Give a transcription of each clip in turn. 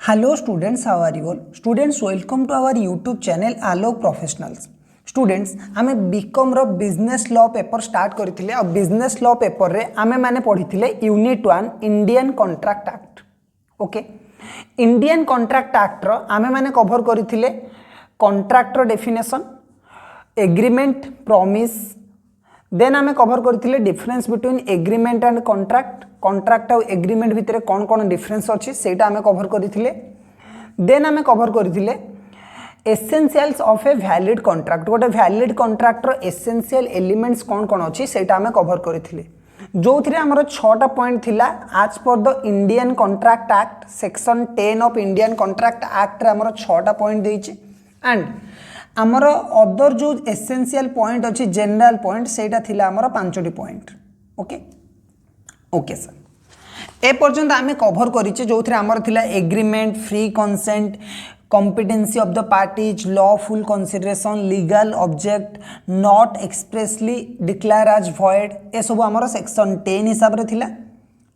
Hello students, how are you all? Students, welcome to our YouTube channel Alok Professionals. Students, आमे BCom रो business law paper start करथिले और business law paper रे आमे माने पढिथिले unit 1 Indian contract act. Okay, Indian contract act रो आमे माने कवर करथिले कॉन्ट्रैक्ट रो डेफिनेशन, एग्रीमेंट, प्रॉमिस. देन आमे कवर करथिले difference between agreement and contract. Contract और एग्रीमेंट भितर कौन कौन डिफरेंस अच्छी सेटा आमे कवर करथिले. देन आमे कवर करथिले essentials of a valid contract. गोटे वैलिड कॉन्ट्रैक्ट रो एसेंशियल एलिमेंट्स कौन कौन अच्छी सेटा आमे कवर करथिले. जो थिरे हमर 6टा पॉइंट थिला आज पर the Indian contract act section 10 of Indian contract act रे हमर 6टा पॉइंट देछि एंड हमर अदर जो एसेंशियल पॉइंट अच्छी जनरल पॉइंट सेटा थिला हमर 5टी पॉइंट. ओके ओके सर, ए पर्यंत आमे कवर करिचे जो थिरे हमर थिला agreement, free consent, competency of the parties, lawful consideration, legal object, not expressly declare as void. ए सब हमर सेक्शन 10 हिसाब रे थिला.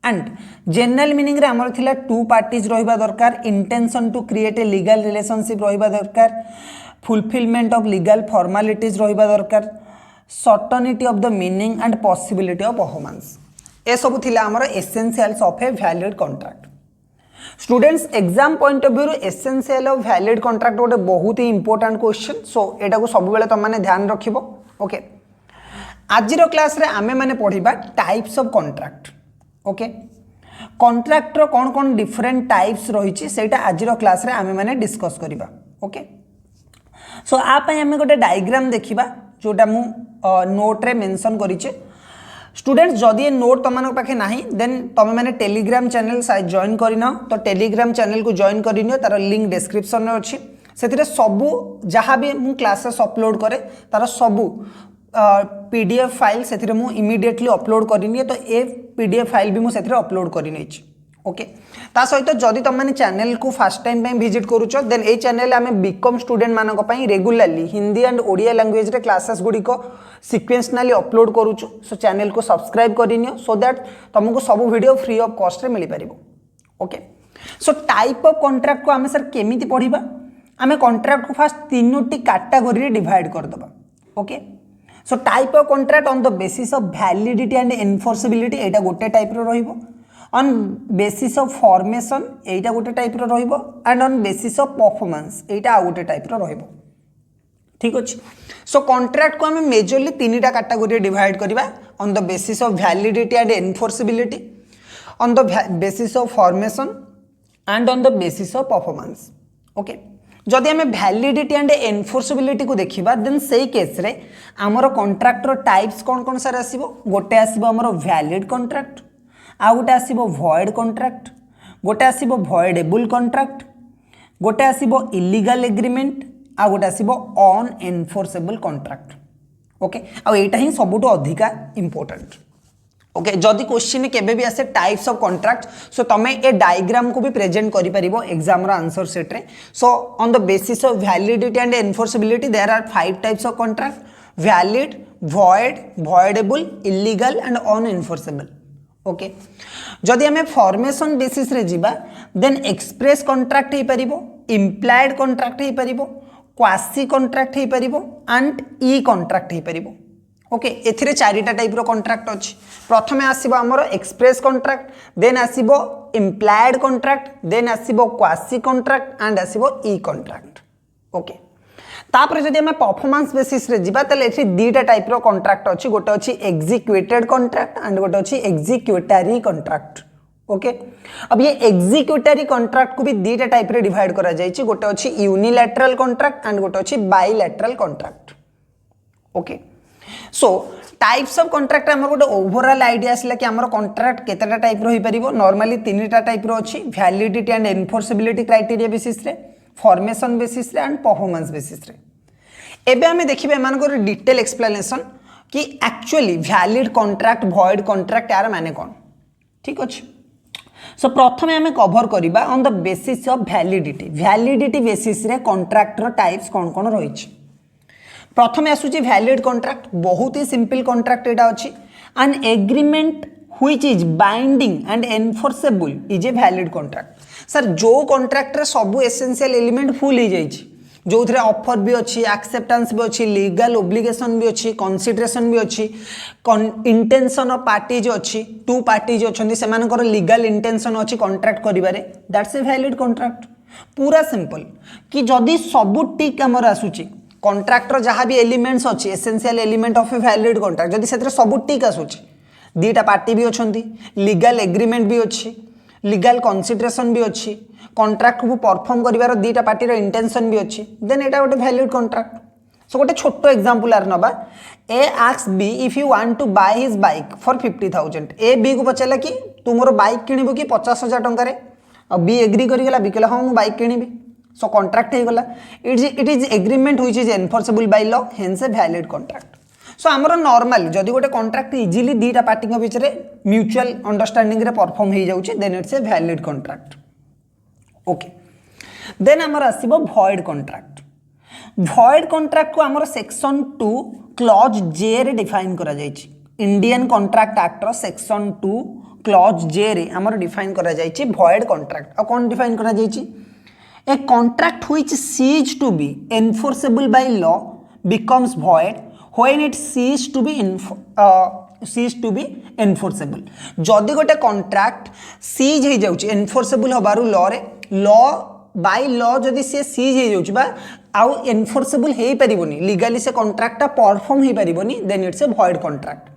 एंड जनरल मीनिंग रे हमर थिला टू पार्टीज रहिबा दरकार, intention to create a legal relationship रहिबा दरकार, फुलफिलमेंट ऑफ लीगल फॉर्मालिटीज रहिबा दरकार, certainty of the meaning and possibility of performance. ए सब थिला हमर essentials of a valid contract. Students, exam point of view essential of valid contract गोटे बहुत ही इंपोर्टेंट क्वेश्चन. सो एटा को सब बेले तुम माने ध्यान रखिबो. ओके, आज रो क्लास रे आमे माने पढिबा types of contract. Okay, contract रो कोन कोन डिफरेंट टाइप्स रहिछि सेटा आज रो क्लास रे आमे माने डिस्कस करिबा. ओके, सो आ पय आमे गोटे डायग्राम देखिबा जोटा मु नोट रे मेंशन करिचे. स्टूडेंट्स, जदि ये नोट तुम पाखे ना देन तुम मैंने टेलीग्राम चैनल जॉइन करना तो टेलीग्राम चैनल को जॉइन करनी तार लिंक डिस्क्रिप्शन में अच्छी. से सबू जहाँ भी मु क्लासेस अपलोड करे तार सबू पीडीएफ फाइल से इमिडिएटली अपलोड करनी. तो ये पीडीएफ फाइल भी मुझे अपलोड करनी. ओके, ता सहित जदि तुम मैंने चैनल को फास्ट टाइम विजिट करुच देन ए चैनल आम बीकॉम स्टूडेंट मानी regularly Hindi and Odia language रे क्लासेस गुड़िक सिक्वेंसनाली अपलोड करुचु. सो चैनल को सब्सक्राइब करनियो सो दैट तुमको सब वीडियो फ्री ऑफ कॉस्ट रे मिल पार. Okay, so type of contract को आम सर केमिति पढ़िबा. आम कॉन्ट्रैक्ट को फास्ट 3टी कैटेगरी रे डिवाइड करदबा. Okay, so type of contract on the basis of validity and enforceability एटा गोटे टाइप रो रहिबो. ऑन बेसिस ऑफ फॉर्मेशन एटा गोटे टाइप रो रहिबो and on basis of performance एटा आ गोटे टाइप रो रहिबो. ठीक अछि. सो कॉन्ट्रैक्ट को हमें मेजरली 3टा कैटेगरी डिवाइड करबा. On the basis of validity and enforceability, on the basis of formation and on the basis of performance. Okay, जदि हमें वैलिडिटी एंड एनफोर्सेबिलिटी को देखिबा देन सेही केस रे हमर कॉन्ट्रैक्ट रो टाइप्स कोन कोन सर आसीबो. गोटे आसीबो हमर वैलिड कॉन्ट्रैक्ट, आ गोटे आसीबो वॉइड कॉन्ट्रैक्ट, गोटे आसीबो वॉइडेबल कॉन्ट्रैक्ट, गोटे आसीबो इलीगल एग्रीमेंट, आ गोटे आसीबो अनएनफोर्सेबल कॉन्ट्रैक्ट. ओके, आ एटा ही सबुटो अधिका इंपोर्टेंट. ओके, जदि क्वेश्चन केबे भी आसे टाइप्स ऑफ कॉन्ट्रैक्ट सो तमे ए डायग्राम को भी प्रेजेंट करि परिबो एग्जाम रो आंसर सेट रे. So on the basis of validity and enforceability there are 5 types of contract: valid, void, voidable, illegal and unenforceable. Okay, जदि हमें फॉर्मेशन बेसिस रे जिबा देन एक्सप्रेस कॉन्ट्रैक्ट हे परिबो, इम्प्लाइड कॉन्ट्रैक्ट हे परिबो, क्वासी कॉन्ट्रैक्ट हे परिबो एंड ई कॉन्ट्रैक्ट हे परिबो. ओके, एथिरे 4टा टाइप रो कॉन्ट्रैक्ट अछि. प्रथमे आसीबो हमर एक्सप्रेस कॉन्ट्रैक्ट, देन आसीबो इम्प्लाइड कॉन्ट्रैक्ट, देन आसीबो क्वासी कॉन्ट्रैक्ट एंड आसीबो ई कॉन्ट्रैक्ट. ओके, तापर जदि हमें परफॉर्मेंस बेसिस रे जिबा तले एथि 2टा टाइप रो कॉन्ट्रैक्ट अछि. गोटे अछि एग्जीक्यूटेड कॉन्ट्रैक्ट एंड गोटे अछि एग्जीक्यूटरी कॉन्ट्रैक्ट. ओके, अब ये एग्जीक्यूटरी कॉन्ट्रैक्ट को भी 2टा टाइप रे डिवाइड करा जायछि. गोटे अछि यूनिलैटरल कॉन्ट्रैक्ट एंड गोटे अछि bilateral contract. Okay, so types of contract हमर गोटे ओवरऑल आईडिया आसला कि हमर कॉन्ट्रैक्ट केतेटा टाइप रो होई परिबो. नॉर्मली 3टा टाइप रो अछि: validity and enforceability criteria basis रे, फॉर्मेशन बेसिस रे एंड परफॉर्मेंस बेसिस रे. एबे हमें देखिबे एमानकर डिटेल एक्सप्लेनेशन कि actually valid contract, void contract यार माने कोन. ठीक अछि. सो प्रथमे हमें कवर करिबा on the basis of validity. Validity basis रे कॉन्ट्रैक्ट रो टाइप्स कोन कोन रहिछि. प्रथमे आसुची वैलिड कॉन्ट्रैक्ट. बहुत ही सिंपल कॉन्ट्रैक्ट एटा अछि. N agreement which is binding and enforceable is a valid contract. Sir जो कॉन्ट्रैक्ट रे सब एसेंशियल एलिमेंट फुल हो जाइए, जो थे ऑफर भी अच्छी, एक्सेप्टेंस भी अच्छी, लीगल ओब्लिगेशन भी अच्छी, कंसीडरेशन भी अच्छी, इंटेंशन ऑफ पार्टीज अच्छी, टू पार्टीज अच्छी से लीगल इंटेंशन अच्छी कॉन्ट्रैक्ट करिबारे, दैट्स ए वैलिड कॉन्ट्रैक्ट। पूरा सिंपल कि जदि सबू टिक आमर आसूची कॉन्ट्रैक्टर जहाँ भी एलिमेंट्स अच्छी essential element of a valid contract, जदि से सबू टिक आसूची, दीटा पार्टी भी अच्छा, लीगल एग्रीमेंट भी अच्छी, लीगल कंसीडरेशन भी अच्छी, कॉन्ट्रैक्ट को परफॉर्म करिवार दीटा पार्टी इंटेंशन भी अच्छी, देन एटा गोटे वैलिड कॉन्ट्रैक्ट। सो गोटे छोट एग्जांपल आर नबा, A asks B if you want to buy his bike for 50,000। A B को पचारा कि तू मोर बाइक किणबू कि 50,000 टंकार, बी एग्री करिगला, बी कहला हाँ मु बाइक किणबी, सो कॉन्ट्रैक्ट हो गला। It is agreement which is enforceable by law, hence a valid contract. So आमर नॉर्मल जदि गोटे कॉन्ट्रैक्ट इजिली दीटा पार्टी भितर म्यूचुअल अंडरस्टैंडिंग रे परफॉर्म हो जाउछि, then it's a valid contract. Okay, then आमर आसीबो भॉइड कॉन्ट्रैक्ट। भॉइड कॉन्ट्रैक्ट को आमर सेक्शन 2 क्लॉज जे रे डिफाइन करा जाइछि। इंडियन कॉन्ट्रैक्ट एक्ट रो सेक्शन 2 क्लॉज जे रे आमर डिफाइन करा जाइछि भॉइड कॉन्ट्रैक्ट। आ कोन डिफाइन करा जाइछि? A contract which ceases to be enforceable by law becomes void when it ceases to be enforceable. जदि गोटे कॉन्ट्रैक्ट सीज हो जाउछि एनफोर्सेबल होबारु लॉ रे, लॉ बाय लॉ जदि से सीज हो जाउछि बा आउ एनफोर्सेबल हे परिबोनी, लीगली से कॉन्ट्रैक्ट परफॉर्म हे परिबोनी, then it's a void contract.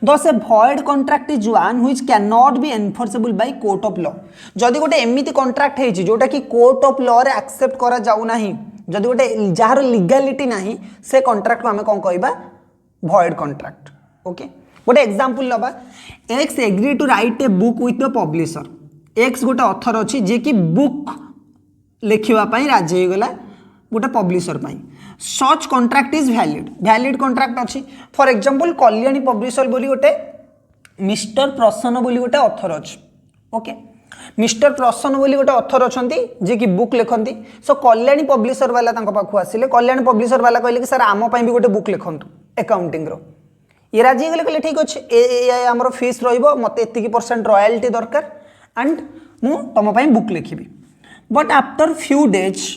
Thus a void contract is one which cannot be enforceable by court of law। जदि गोटे एमिति कॉन्ट्रैक्ट है जोटा कि कोर्ट ऑफ लॉ रे एक्सेप्ट करा जाऊ नाही, जदि गोटे जार लीगलिटी नाही, से कॉन्ट्रैक्ट को आमे कोन कहबा? void contract। ओके, गोटे एग्जांपल लबा, X agree to write a book with the publisher. X गोटे ऑथर अछि जे कि बुक लिखिबा पई राजी हो गला गोटे पब्लिशर पई, सच contract is valid, valid contract अच्छी। फॉर एग्जांपल कल्याणी पब्लिशर बोली गोटे मिस्टर प्रसन्न बोली गोटे ऑथर अच्छी। ओके, मिस्टर प्रसन्न बोली गोटे ऑथर अच्छी जे कि बुक लिखती। सो कल्याणी पब्लिशर वाला तांको पाखु आसिले, कल्याणी पब्लिशर वाला कहले कि सर आम पई भी गोटे बुक लिखंतु अकाउंटिंग रो। ये राजी गले कहले ठीक अच्छे, ए आमर फीस रहिबो, मते एतिकी % रॉयल्टी दरकार एंड मु तम पई बुक लिखिबी। But after few days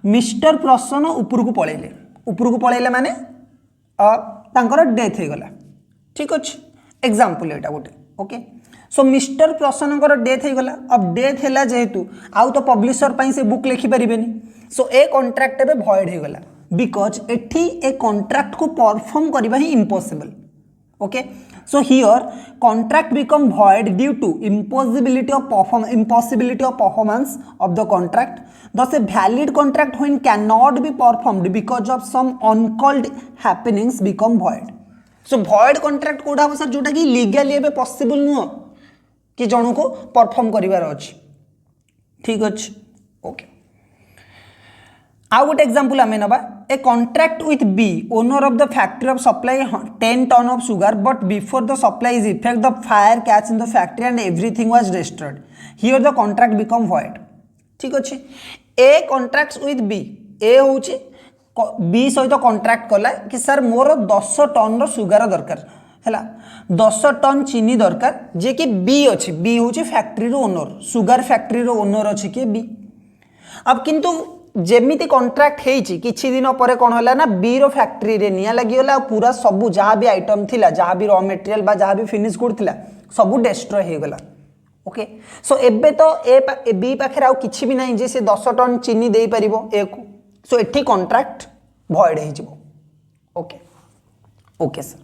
mister Prasanna उपरकू पलैले माने तांकर डेथ हो गला। ठीक अच्छे, एग्जांपल एटा गोटे। ओके, सो मिस्टर प्रसन्नकर डेथ हो गला। अब डेथ है जेहेतु आउ तो पब्लिशर पाई से बुक लिखि परिबेनी, सो ए कॉन्ट्रैक्ट एबे भॉइड हो गला बिकॉज एठी ए कॉन्ट्रैक्ट को परफॉर्म करबा ही impossible. Okay, so here contract become void due to impossibility of performance of the contract. Thus a valid contract when cannot be performed because of some uncalled happenings become void। so void contract कोडा हो sir जोटा कि legally एबे possible नुह कि जणो को perform करिवार अछि। ठीक अछि। ओके, आउ गोटे एग्जांपल आमे नबा, A contract with B owner of the factory of supply 10 ton of sugar but before the supply is effect the fire catch in the factory and everything was destroyed, here the contract become void। ठीक अछि, A contracts with B, A होची B सहित contract कला कि sir मोर 10 ton रो sugar दरकार हैला, 10 टन चीनी दरकार, जे कि बी अछि, बी होची फैक्ट्री रो ओनर, सुगर फैक्ट्री रो ओनर अछि कि बी। अब किंतु जेमिति कॉन्ट्रैक्ट हेछि किछि दिन पर कोन होला ना, बी रो फैक्ट्री रे निया लागि होला, पूरा सबु जहाँ भी आइटम थिला, जहाँ भी रॉ मटेरियल बा जहाँ भी फिनिश गुड थिला सबु डिस्ट्रॉय हो गला। ओके, सो एबे तो ए बी पाखरे आउ किछि भी नाही जे से 10 टन चीनी देई परिबो ए को, सो एठी कॉन्ट्रैक्ट भॉइड हे जिवो। ओके, ओके सर,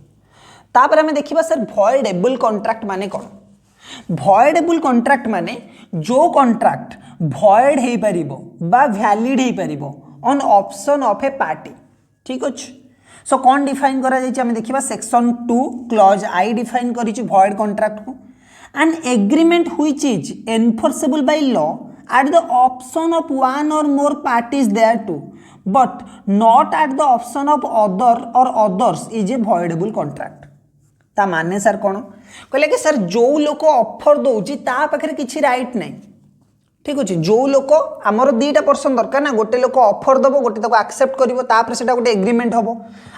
तापर हमें देखिबा सर भॉइडेबल कॉन्ट्रैक्ट माने कोन? भॉइडेबल कॉन्ट्रैक्ट माने जो कॉन्ट्रैक्ट भॉइड हे परिबो बा वैलिड हे परिबो on option of a party. ठीक अछि, सो कौन डिफाइन करा जाइछि हमें देखिबा, सेक्शन 2 क्लॉज आई डिफाइन करिछि भॉइड कॉन्ट्रैक्ट को, an agreement which is enforceable by law at the option of one or more parties there to but not at the option of other or others is a voidable contract. ता माने sir कोन कहले कि sir जो लोक offer दोउची ता पाखरे किछि right नै, ठीक अच्छे जो लोक आमर दुईटा पर्सन दरकार ना गोटे लोक ऑफर दब गोटे एक्सेप्ट कर गोटे एग्रीमेंट हम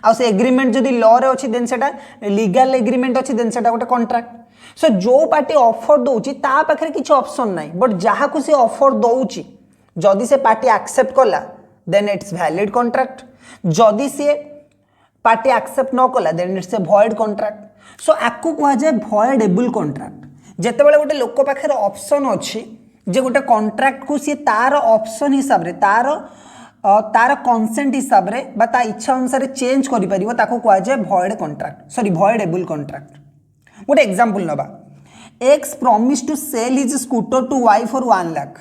आउ से एग्रीमेंट जदि लॉ रे अच्छी देन सेटा लीगल एग्रीमेंट अच्छी देन सेटा गोटे कॉन्ट्रैक्ट सो जो पार्टी ऑफर दौची ता पाखे किसी ऑप्शन ना बट जहाँ को सी ऑफर दौची जदि से पार्टी एक्सेप्ट कला देन इट्स वैलिड कॉन्ट्रैक्ट जदि सी पार्टी एक्सेप्ट न कला then it's a void contract so आपको कह जाए भॉइडेबल कॉन्ट्रैक्ट जितेबाला गोटे लोक पाखे ऑप्शन अच्छी जे गोटे कॉन्ट्रैक्ट को सी तार ऑप्शन हिसाब रे तार कंसेंट हिसाब रे बा ता इच्छा अनुसार चेंज करि परिबो ताको कह जाए void contract sorry voidable contract गोटे एग्जांपल नबा X promise to sell his scooter to Y for 1 lakh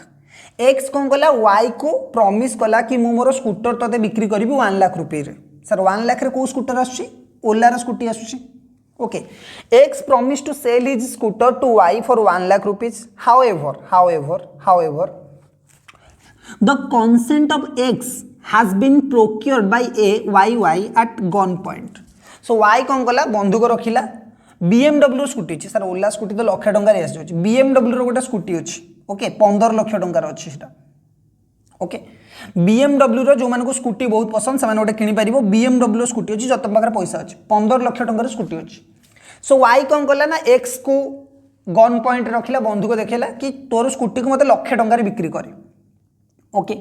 X कौन कला वाई को प्रॉमिस कला कि मु मोर स्कूटर तते बिक्री करिबी 1 लाख रुपये रे सर 1 लाख रे को स्कूटर आछी ओला रा स्कूटी आछी okay x promised to sell his scooter to y for 1 lakh rupees however the consent of x has been procured by a y at gunpoint so y कौन कला बंधुक रखिला BMW स्कूटी अछि sir ओला scooty तो लाख टंका रे आसी BMW रो गोटे scooty अछि okay 15 lakh टंका रो अछि सेटा ओके BMW रो जो मान को स्कूटी बहुत पसंद से गोटे किनी पारिबो BMW स्कूटी अछि जत पाखर पैसा अछि 15 लाख टंका रो स्कूटी अछि सो वाई कौन कला ना एक्स को गन पॉइंट रखिला बंधुक देखेला कि तोर स्कूटी को मते लाख टंका बिक्री करे ओके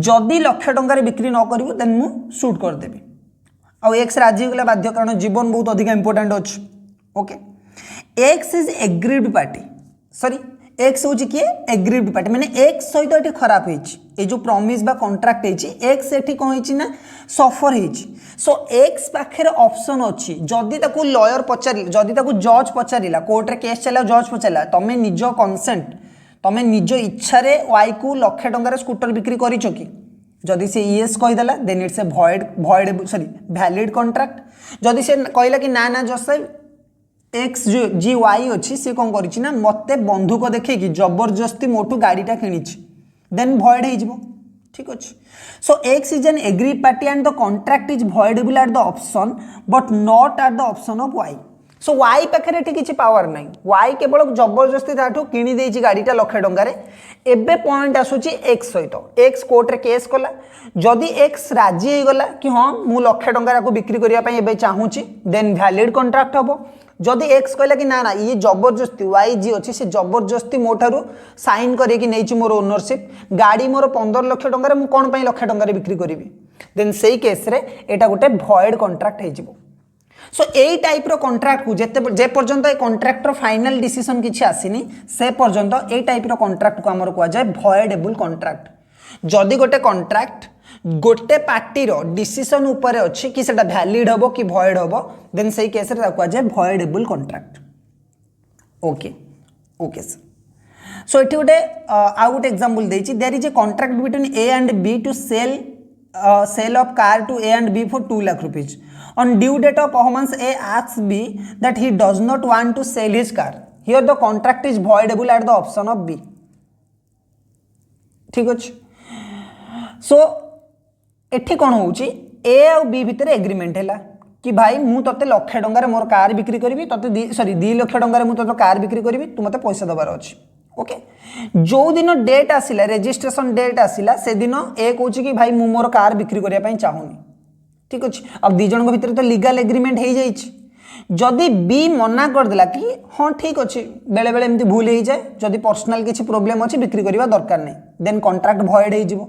जदि लाख टंका बिक्री न करिवो देन मु शूट कर देबी आ एक्स राजी गला बाध्य कारण जीवन बहुत अधिक इंपोर्टेंट अछि okay x is agreed party sorry x हूँ किए एग्रीड पार्टी मैंने एक्स सहित ये खराब हो जो प्रॉमिस बा कॉन्ट्रैक्ट एक्स एठी कौन होइछि ना सफर होइछि सो एक्स पाखे ऑप्शन अच्छी जदि ताकू लॉयर पचार जदि ताकू जज पचारा कोर्ट रे केस चला जज पचारा तमें निज कंसेंट तमें निज इच्छा रे वाई को लाख टंकार स्कूटर बिक्री करिछ कि जदि से यस कहीदेला then it's a void sorry valid contract जदि से कहला कि ना जज साहब एक्स जो जी वाई अच्छी सी कौन करी ना मत बंधुक देखे कि जबरदस्ती मोटू गाड़ीटा कि देन भॉइड हो ठीक अच्छे so X is an agree party and the contract is voidable at the option but not at the option of Y so Y पाखे किसी पावर ना वाई केवल जबरदस्ती ताठू किणी देछि गाड़ीटा लाख टंकार एबे पॉइंट आसूची एक्स सहित एक्स कोर्ट रे केस कला जदि एक्स राजी हो गला कि हाँ मु लाख टंकार को बिक्री करिया पई एबे चाहूची देन वैलिड कॉन्ट्रैक्ट हबो जदि एक्स कहला कि ना ये जबरदस्ती वाई जी अच्छी से जबरदस्ती मो ठारू साइन करके नहीं मोर ओनरशिप गाड़ी मोर 15 लाख टंकार मु कौन पाई लाख टंकार बिक्री करी देन से केस रे एटा गोटे भॉइड कॉन्ट्रैक्ट हो सो यही टाइप रो कॉन्ट्रैक्ट को जे पर्यंत ए कॉन्ट्रैक्टर फाइनल डिसीजन किसी आसीनी से पर्यंत ए टाइप रो कॉन्ट्रैक्ट को आमर कह जाए भॉइडेबल कॉन्ट्रैक्ट जदि गोटे कॉन्ट्रैक्ट गोटे पार्टी रो डिसीजन ऊपर अच्छी कि सेटा वैलिड हबो कि भॉइड हबो देन सही केस रे कह जाए voidable contract okay okay so एठी गोटे आ गोटे एग्जांपल देछि there is a contract between A and B to sale of car to A and B for 2 lakh rupees on due date of performance A asks B that he does not want to sell his car here the contract is voidable at the option of B ठीक अच्छे सो एठी कौन होउची ए और B भितर agreement हैला कि भाई मु तते लाख टंकार मोर कार बिक्री करी तते सॉरी 2 लाख टंकार मु तते कार बिक्री करी तू मते पैसा दबार अछि ओके जो दिन डेट आसिला रजिस्ट्रेशन डेट आसिला से दिन ए कहूची कि भाई मु मोर कार बिक्री करिया पई चाहूनी ठीक अच्छे अब दी जन भितर तो लीगल एग्रीमेंट हो जाए जदि बी मना करदेला कि हाँ ठीक अच्छे बेले बेले एमती भूल हो जाए जदि पर्सनाल किसी प्रोब्लेम अच्छे बिक्री करवा दरकार नहीं देन कॉन्ट्रैक्ट भॉइड हो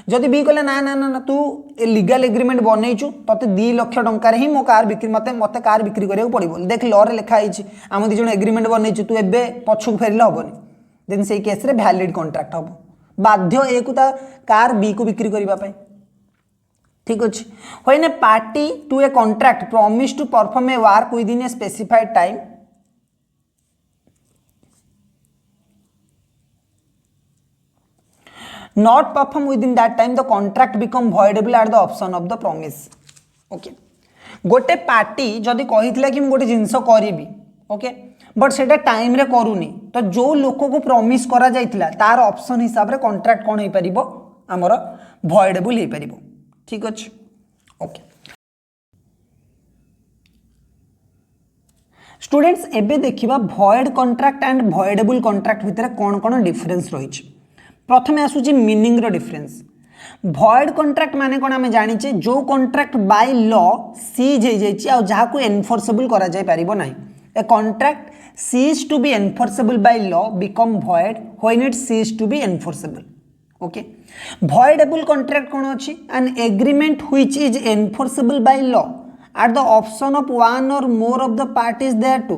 जदि बी कहले ना ना ना तू लीगल एग्रीमेंट बनईचु तते 2 लाख टंकार ही मो कार बिक्री मते मते कार बिक्री करिया पड़ो देख लॉ रे लिखा है आम दी जन एग्रीमेंट बनईचु तू एबे पछुक फेरले हेनी देन से केस रे वैलिड कॉन्ट्रैक्ट हम बाध्य ए को कार बी को बिक्री करने ठीक अच्छे when a party to a contract promise to perform a work within a specified time not perform within that time the contract become voidable at the option of the promise okay गोटे party जदि कही कि गोटे जिनस करी okay but से time रे करूनी तो जो लोक को प्रॉमिस करा जाइथिला तार ऑप्शन हिसाब रे कॉन्ट्रैक्ट कौन हो पारिबो हमर voidable हो पारिबो ठीक अच्छे ओके स्टूडेंट्स एबे देखिबा void contract and voidable contract भितर कौन कौन डिफरेंस रही प्रथम आसूची मीनिंग रो डिफरेंस भॉइड कॉन्ट्रैक्ट माने कोन आमे जानिचे जो कॉन्ट्रैक्ट बाय लॉ सीज हो जाइछि आ जहा को एनफोर्सेबल करा जाय परिबो नाही a contract cease to be enforceable by law become void when it cease to be enforceable okay voidable contract कोन अछि an agreement which is enforceable by law at the option of one or more of the parties thereto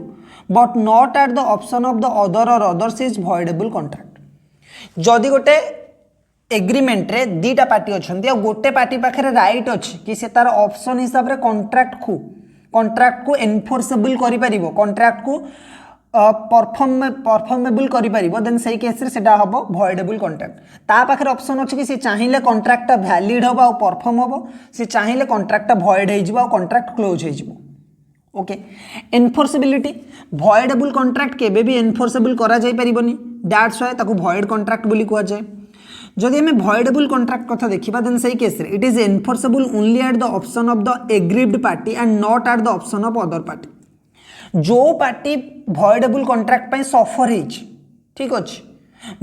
but not at the option of the other or others is voidable contract जदि गोटे agreement रे दीटा party अच्छी आ गोटे party पाखे right अच्छी कि से तार ऑप्शन हिसाब रे कॉन्ट्रैक्ट को एनफोर्सेबल करि परिबो कॉन्ट्रैक्ट को परफॉर्मेबल करि परिबो देन सही केस रे सेटा हबो voidable कॉन्ट्रैक्ट ता पाखे ऑप्शन अच्छी कि से चाहिले कॉन्ट्रैक्ट वैलिड हबो आ परफॉर्म हबो से चाहिले कॉन्ट्रैक्ट void हे जिवो आ कॉन्ट्रैक्ट क्लोज हे जिवो ओके एनफोर्सेबिलिटी voidable कॉन्ट्रैक्ट केबे भी एनफोर्सेबल करा जाय परिबोनी दैट्स व्हाई ताकू void कॉन्ट्रैक्ट बोली कुआ जाय जदि हमें voidable कॉन्ट्रैक्ट कथा देखिबा देन सही केस रे it is enforceable only eight the option of the agreed party and not at the option of other party जो पार्टी voidable कॉन्ट्रैक्ट पई सफर हेछि ठीक अछि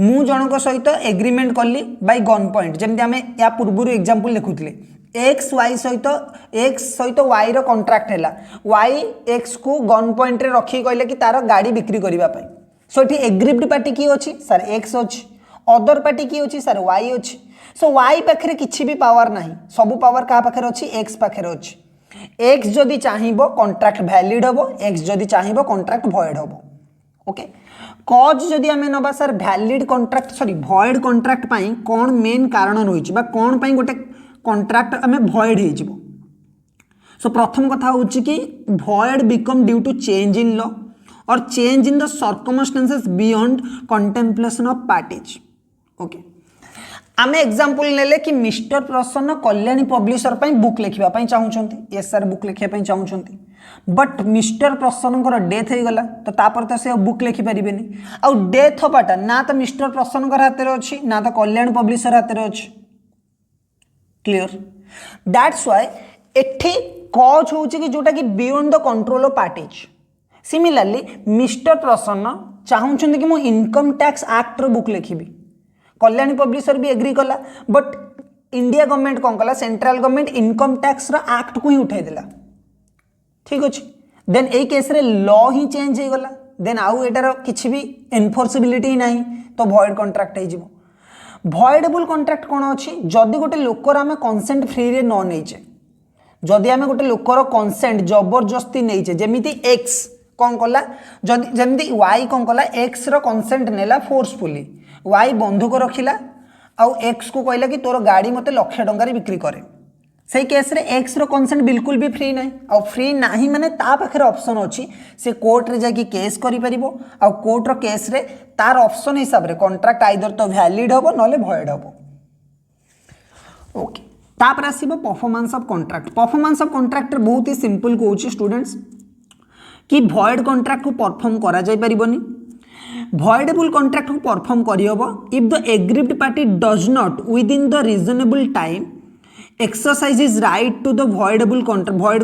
मु जनक सहित एग्रीमेंट करली बाय गन पॉइंट जेमति हमें या पूर्वरु एग्जांपल लिखुतले x सहित y रो कॉन्ट्रैक्ट हैला y x को गन पॉइंट रे रखी कहले कि तार गाड़ी बिक्री करिबा पई सो एठी एग्रीड पार्टी की अछि सर x अछि अदर पार्टी की अछि सर y अछि सो y पाखरे किछि भी पावर नाही सब पावर का पाखरे अछि x पाखरे अछि x जदि चाहिबो कॉन्ट्रैक्ट वैलिड हबो x जदि चाहिबो कॉन्ट्रैक्ट void हबो ओके कॉज जदि हमें नबा sir valid contract sorry void contract पई कोन मेन कारण रहिछि बा कोन पई गोटे कॉन्ट्रैक्ट हमें void हे जिवो सो प्रथम कथा होछि कि void become due to change in law or change in the circumstances beyond contemplation of parties okay आमे एग्जांपल नेले कि मिस्टर प्रसन्न कल्याणी पब्लिशर पई बुक लिखिबा पई चाहउछंती यस सर बुक लिखिबा पई चाहउछंती बट मिस्टर प्रसन्नकर डेथ हो गला तो तापर तो से बुक लिखि परिबेनी आ डेथ होबाटा ना तो मिस्टर प्रसन्नकर हाथ रे अछि ना तो कल्याण पब्लिशर हाथ रे अछि क्लियर दैट्स व्हाई एठी कॉज होछि कि जोटा कि beyond the control of parties similarly mister प्रसन्न चाहउछंती कि मो इनकम टैक्स एक्ट रो बुक लिखिबी कल्याणी पब्लिशर भी एग्री कला बट इंडिया गवर्नमेंट कौन कला सेंट्रल गवर्नमेंट इनकम टैक्स रा एक्ट को ही उठाई देला ठीक अछि देन ए केस रे लॉ ही चेंज हे गला देन आउ एटार किछि भी एनफोर्सेबिलिटी नाही तो void कॉन्ट्रैक्ट हे जिवो voidable कॉन्ट्रैक्ट कोन अछि जदी गोटे लोकर हमें कंसेंट फ्री रे न नैचे जदी हमें गोटे लोकर कंसेंट जबरदस्ती नैचे जेमिति x कौन कला जदी जेमिति y कौन कला x रो कंसेंट नेला फोर्सफुली y बंधुक रखिला आउ x को कहला कि तोर गाड़ी मते लाख टंका रे बिक्री करे सही केस रे x रो कंसेंट बिल्कुल भी फ्री नाही आउ फ्री नाही माने ता पाखरे ऑप्शन अछि से कोर्ट रे जाकी केस करि परिबो आउ कोर्ट रो केस रे तार ऑप्शन हिसाब रे कॉन्ट्रैक्ट आइदर तो वैलिड हबो नले void हबो ओके तापर आसीबो परफॉर्मेंस ऑफ कॉन्ट्रैक्ट रे बहुत ही सिंपल कहूची स्टूडेंट्स कि void कॉन्ट्रैक्ट को परफॉर्म करा जाय परिबोनी voidable contract को परफॉर्म करी हबो if the agreed party does not with in the reasonable time exercises right to the void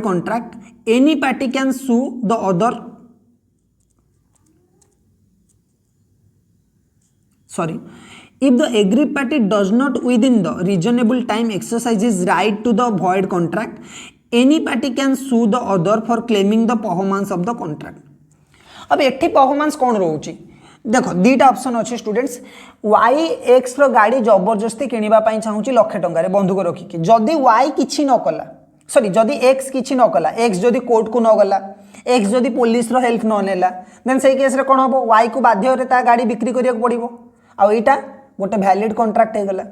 contract any party can sue the other sorry if the aggrieved party does not within the reasonable time exercises right to the void contract any party can sue the other for claiming the performance of the contract अब एठी performance कोन रहउची देखो दीटा option अच्छे students y x रो गाड़ी जबरदस्ती किनिबा पई चाहूची लाख टंका रे बंधुक रखी कि जदी y किछि न कला सॉरी जदी x किछि न कला x जदी कोर्ट को न गला x जदी पुलिस रो हेल्प न नेला देन सही केस रे कोन हबो y को बाध्य रे ता गाड़ी बिक्री करिया पड़िबो आ एटा गोटे वैलिड कॉन्ट्रैक्ट हे गला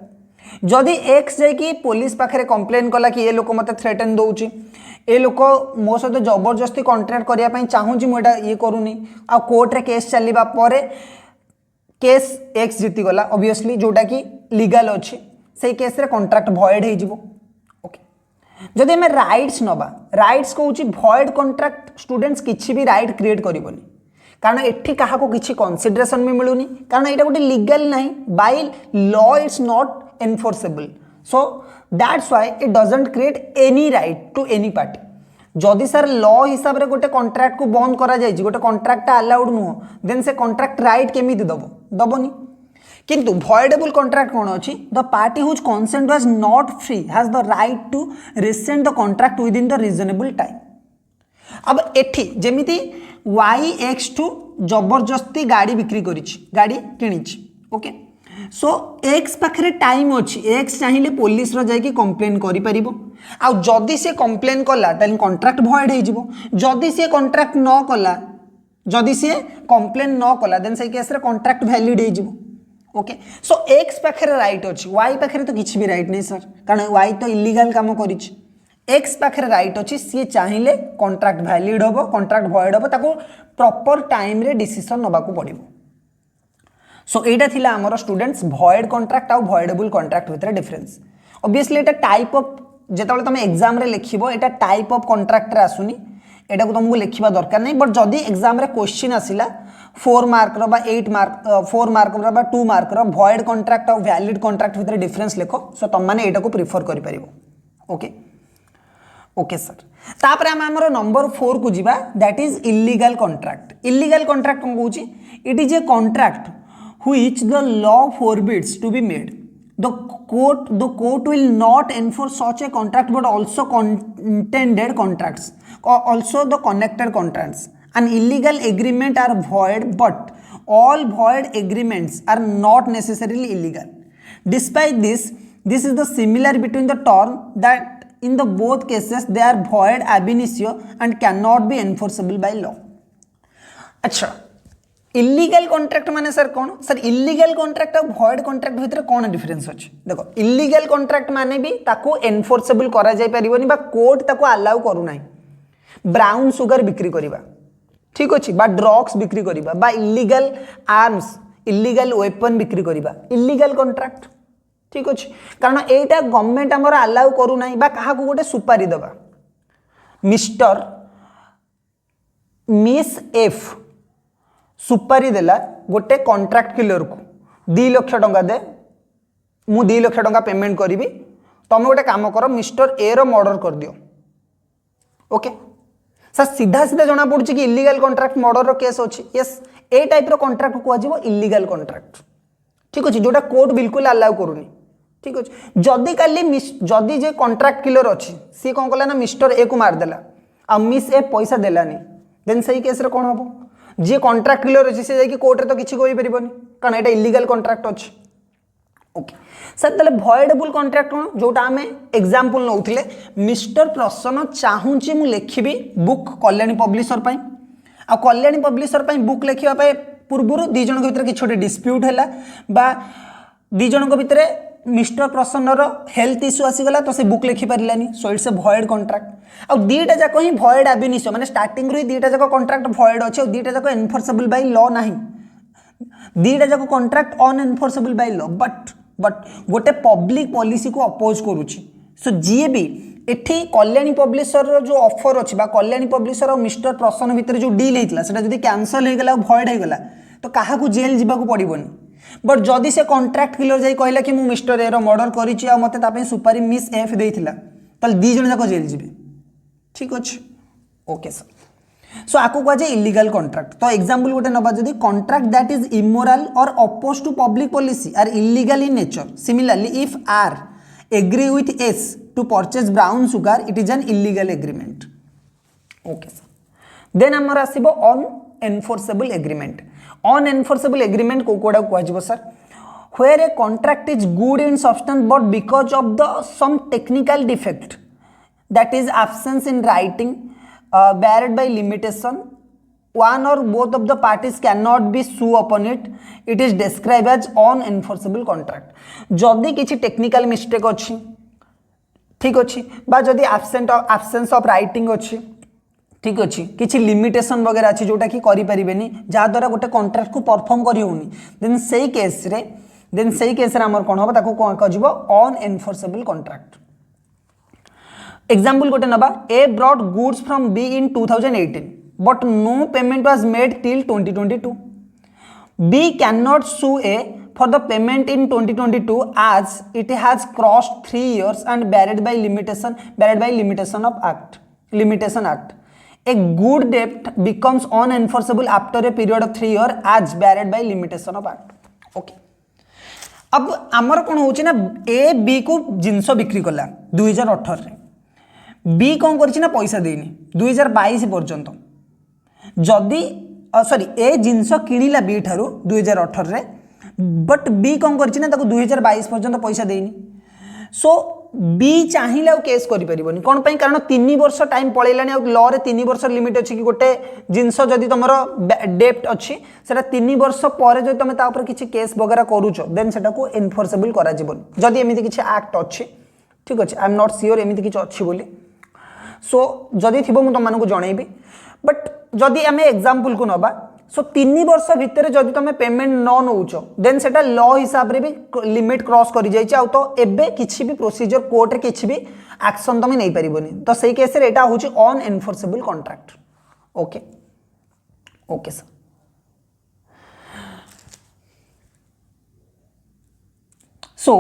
जदी x जे कि पुलिस पाखरे कंप्लेन कला कि ए लोक मते थ्रेटन दोउची ए लोक मो सहित जबरदस्ती कॉन्ट्रैक्ट करिया पई चाहूची मोटा ये करूनी आ कोर्ट रे केस चलीबा परे केस x जीति गला ऑब्वियसली जोटा कि लीगल अछि सही केस रे कॉन्ट्रैक्ट void हे जिवो ओके जदी हम राइट्स नबा राइट्स कहूची void कॉन्ट्रैक्ट स्टूडेंट्स किछि भी राइट क्रिएट करिवोनी कारण एठी काहा को किछि कंसीडरेशन में मिलुनी कारण एटा गोटे लीगल नाही by law it's not enforceable so that's why it doesn't create any right to any party जदि सर लॉ हिसाब रे गोटे कॉन्ट्रैक्ट को बंद करा जायछि गोटे कॉन्ट्रैक्ट अलाउड नुह देन से कॉन्ट्रैक्ट राइट केमिति दबो दबोनी किंतु voidable contract कौन अच्छी the party whose consent was not free has the right to rescind the contract within the reasonable time। अब एठी जेमिति y x टू जबरदस्ती गाड़ी बिक्री करिछि गाड़ी किनिछि ओके सो एक्स पाखे टाइम अच्छी एक्स चाहिए पुलिस जाकि कंप्लेन करिपरिबो आ जदि से कंप्लेन कला ताले कॉन्ट्रैक्ट भॉइड हो जिवो जदि से कॉन्ट्रैक्ट न कला जदि से कंप्लेन न कला देन से केस रे कॉन्ट्रैक्ट वैलिड हो जिवो ओके सो एक्स पाखे राइट अच्छी वाई पाखे तो किछि भी राइट नहीं सर कारण वाई तो इलीगल काम करिछि एक्स पाखे राइट अच्छी सी चाहिए कॉन्ट्रैक्ट वैलिड होबो कॉन्ट्रैक्ट भॉइड होबो ताको प्रॉपर टाइम रे डिसीजन नबाकू पड़िबो सो एटा थिला हमर स्टूडेंट्स भॉइड कॉन्ट्रैक्ट और भॉइडेबल कॉन्ट्रैक्ट भितर difference obviously Etah type of जेतबले तुम एग्जाम रे लिखिबो एटा टाइप ऑफ कॉन्ट्रैक्ट रे आसुनी एटा को तुमको लिखिबा दरकार नहीं बट जदी एग्जाम रे क्वेश्चन आसिला 4 मार्क रो बा 8 मार्क 4 मार्क रो बा 2 मार्क रो भॉइड कॉन्ट्रैक्ट और वैलिड कॉन्ट्रैक्ट भितर डिफरेंस लिखो सो तुम माने एटा को प्रिफर करि परिबो ओके ओके सर तापर हम हमरो नंबर 4 को जिबा दैट इज इल्लीगल कॉन्ट्रैक्ट कोन कहूची it is a contract which the law forbids to be made the court will not enforce such a contract but also contended contracts or also the connected contracts an illegal agreement are void but all void agreements are not necessarily illegal despite this is the similar between the term that in the both cases they are void ab initio and cannot be enforceable by law अच्छा illegal contract माने sir कौन sir illegal contract और भॉइड contract भितर कौन difference अछि देखो illegal contract माने भी ताको एनफोर्सेबल करा जाय परिबोनी बा कोर्ट ताको अलाउ करू नाही ब्राउन सुगर बिक्री करिबा ठीक अछि बा ड्रग्स बिक्री करिबा बा इल्लीगल आर्म्स इल्लीगल वेपन बिक्री करिबा इल्लीगल कॉन्ट्रैक्ट ठीक अछि कारण एटा गवर्नमेंट हमर अलाउ करू नाही बा काहा को गोटे सुपारी दबा मिस्टर मिस एफ सुपारी देला गोटे कॉन्ट्रैक्ट किलर को 2 लाख टंका दे मु 2 लाख टंका पेमेंट करी तुम गोटे काम कर मिस्टर ए रो मर्डर कर दियो ओके सर सीधा सीधा जना पड़ुछि कि इल्लीगल कॉन्ट्रैक्ट मर्डर रो केस अछि यस ए टाइप रो कॉन्ट्रैक्ट को आजिवो इल्लीगल कॉन्ट्रैक्ट ठीक अछि जोटा कोर्ट बिल्कुल अलाउ करूनी ठीक अछि जदी काली जदी जे कॉन्ट्रैक्ट किलर अछि सी कोन कला ना मिस्टर ए को मार देला आ मिस ए पैसा देलानी देन सही केस रे कोन हबो जे कॉन्ट्रैक्ट क्लियर अछि से जाकि कोर्ट रे तो किछि कोइ परिबोनी कारण एटा इल्लीगल कॉन्ट्रैक्ट अछि ओके सर तले भॉइडेबल कॉन्ट्रैक्ट कोन जोटा हमें एग्जांपल नउथिले मिस्टर प्रसन्न चाहूची मु लेखिबी बुक कल्याणी पब्लिशर पई आ कल्याणी पब्लिशर पई बुक लेखिबा पई पूर्वरु दी जन के भितर किछि छोटे डिस्प्यूट हैला बा दी जन के भितर मिस्टर प्रसन्न रो हेल्थ इश्यू आसी गला तो से बुक लेखि परिलानी so it's a void contract आ दीटा जाक ही भॉइड एबिनिशियो माने स्टार्टिंग रो दीटा जाक कॉन्ट्रैक्ट भॉइड अछि आ दीटा जाक एनफोर्सेबल बाय लॉ नाही दीटा जाक कॉन्ट्रैक्ट अनएनफोर्सेबल बाय लॉ बट गोटे पब्लिक पॉलिसी को अपोज करूची सो जीए भी एठी कल्याणी पब्लिशर रो जो ऑफर अछि बा कल्याणी पब्लिशर और मिस्टर प्रसन्न भितर जो डील हेतला सेटा जदी कैंसिल हे गला भॉइड हे गला तो काहा को जेल जिबा को पड़िबोनी बट जदि से कॉन्ट्रैक्ट किलर जाई कहला कि मु मिस्टर ए रो मर्डर करिछि आ मते ता पे सुपारी मिस एफ देइथिला तल दी जण जाको जेल जिबे ठीक अछि ओके सर सो आको कह जे इल्लीगल कॉन्ट्रैक्ट तो एग्जांपल गोटे नबा जदि contract that is immoral or oppose to public policy are illegal in nature similarly if R agree with S to purchase brown sugar it is an illegal agreement okay sir then हमर आसीबो unenforceable agreement unenforceable agreement को कोडा कहजिबो sir where a contract is good in substance but because of the some technical defect that is absence in writing barred by limitation one or both of the parties cannot be sue upon it is described as unenforceable contract जदि किछि technical mistake अछि ठीक अछि बा जदि absence of writing अछि ठीक अच्छी किसी लिमिटेशन वगैरह अच्छी जोटा कि करि परिबेनी जा द्वारा गोटे कॉन्ट्रैक्ट को परफॉर्म करि होनी देन सही केस रे हमर कोन होबा ताको कोन कहजिवो अनएनफोर्सेबल कॉन्ट्रैक्ट एग्जांपल गोटे नबा A brought goods from B in 2018 but no payment was made till 2022 B can not sue A for the payment in 2022 as it has crossed 3 years and barred by limitation act a good debt becomes unenforceable after a period of 3 years as barred by limitation of act okay अब आमर कौन हो ए B को जिनस बिक्री कला 2018 B कौन कर पैसा देनी 2022 पर्यंत जदि सॉरी ए जिनस किणिला बी ठारू 2018 बट बी कौन कर 2022 पर्यंत पैसा देनी सो बी चाहिए केस करें कौन पर कारण 3 वर्ष टाइम पलैला लॉ रे 3 वर्ष लिमिट अच्छी कि गोटे जिनस जदि तुम डेप्ट अच्छी से 3 वर्ष पर जो तुम किसी केस वगैरह करुच देन से एनफोर्सेबल करी एमती किसी एक्ट अच्छी ठीक अच्छे आई एम नॉट श्योर एमती किसी अच्छी बोली सो जदि थी मुझे तुमको जनइबी बट जदि आम एग्जांपल को नवा सो 3 वर्ष भितर जदि तुम पेमेंट न नौच देन सेटा लॉ हिसाब रे भी लिमिट क्रॉस कर जाइए तो एबे किसी भी प्रोसीजर कोर्ट रे किसी भी एक्शन तुम नहीं पारिबोनी तो सही केस रे एटा होची unenforceable contract okay okay sir so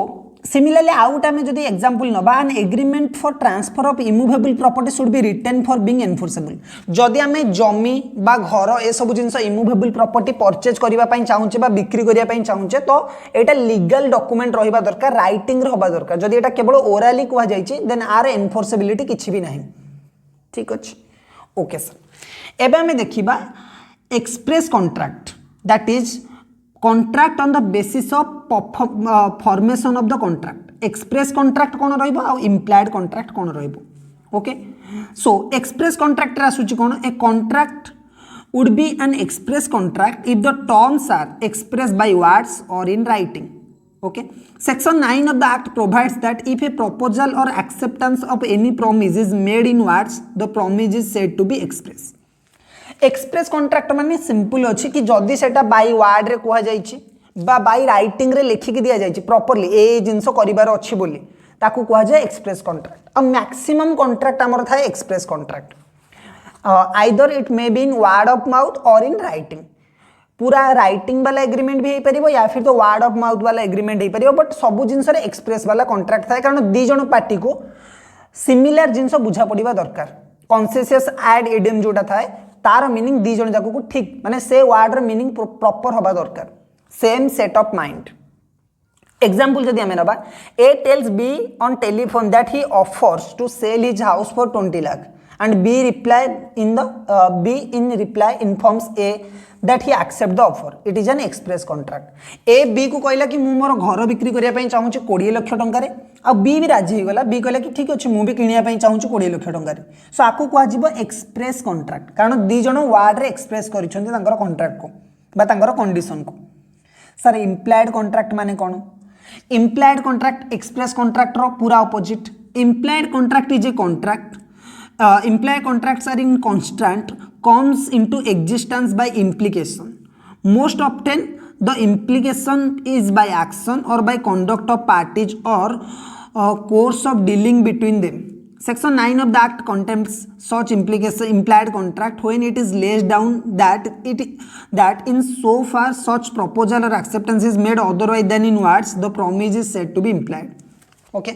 similarly आउट आम जदि एग्जांपल नबा an agreement for transfer of immovable property should be written for being enforceable जदि आम जमी बा घर ए सब जिनस इमूवेबल प्रॉपर्टी परचेज करबा पई चाहूचे बा बिक्री करबा पई चाहूचे तो एटा लीगल डॉक्यूमेंट रहिबा दरकार राइटिंग रे होबा दरकार जदि एटा केवल ओराली कुआ जायछि देन आर एनफोर्सेबिलिटी किछि भी नाही ठीक अछि ओके सर एबे आम देखिबा express contract that is contract on the basis of formation of the contract express contract कौन रहिबो आ इम्प्लाइड कॉन्ट्रैक्ट कौन रहिबो ओके सो एक्सप्रेस कॉन्ट्रैक्ट रे आसुची कौन a contract would be an express contract if the terms are expressed by words or in writing okay section 9 of the act provides that if a proposal or acceptance of any promise is made in words the promise is said to be express express contract माने simple अच्छी कि जदि सेटा by word रे कहा जाइछि बा by writing रे लिखि के दिया जाइछि प्रॉपर्ली ए जिंस करिवार अछि बोली ताकू कहा जाय एक्सप्रेस कॉन्ट्रैक्ट अब मैक्सिमम कॉन्ट्रैक्ट हमर थाए express contract either it may be in word of mouth और इन राइटिंग पूरा राइटिंग वाला एग्रीमेंट भी हो पारिबो या फिर तो वर्ड ऑफ माउथ वाला एग्रीमेंट हो पारिबो बट सब जिंस रे एक्सप्रेस वाला कॉन्ट्रैक्ट थाए कारण दी जण पार्टी को सिमिलर जिंस बुझा पड़िबा दरकार कॉन्सेसियस एड इडियम जोटा थाए तार मीनिंग दी जन जाक को ठीक माने से वर्ड र मीनिंग प्रॉपर होबा दरकार same set of mind example जदि हमें नबा A tells B on telephone that he offers to sell his house for 20 lakh and B reply in reply informs A that he accept the offer it is an express contract A B को कहला कि मु मोर घर बिक्री करिया पई चाहूची 20 लाख टंका रे आ बी भी राजी हो गला बी कहला कि ठीक अछि मु भी किनिया पई चाहूची 20 लाख टंका रे सो आकु कह जिवो एक्सप्रेस कॉन्ट्रैक्ट कारण दी जण वर्ड रे एक्सप्रेस करिसंती तांकर कॉन्ट्रैक्ट को बा तांकर कंडीशन को सर इम्प्लाइड कॉन्ट्रैक्ट माने कोन इम्प्लाइड कॉन्ट्रैक्ट एक्सप्रेस कॉन्ट्रैक्ट रो पूरा opposite implied contract is a contract implied contracts are in constant comes into existence by implication most often the implication is by action or by conduct of parties or course of dealing between them section 9 of the act contains such implication implied contract when it is laid down that in so far such proposal or acceptance is made otherwise than in words the promise is said to be implied okay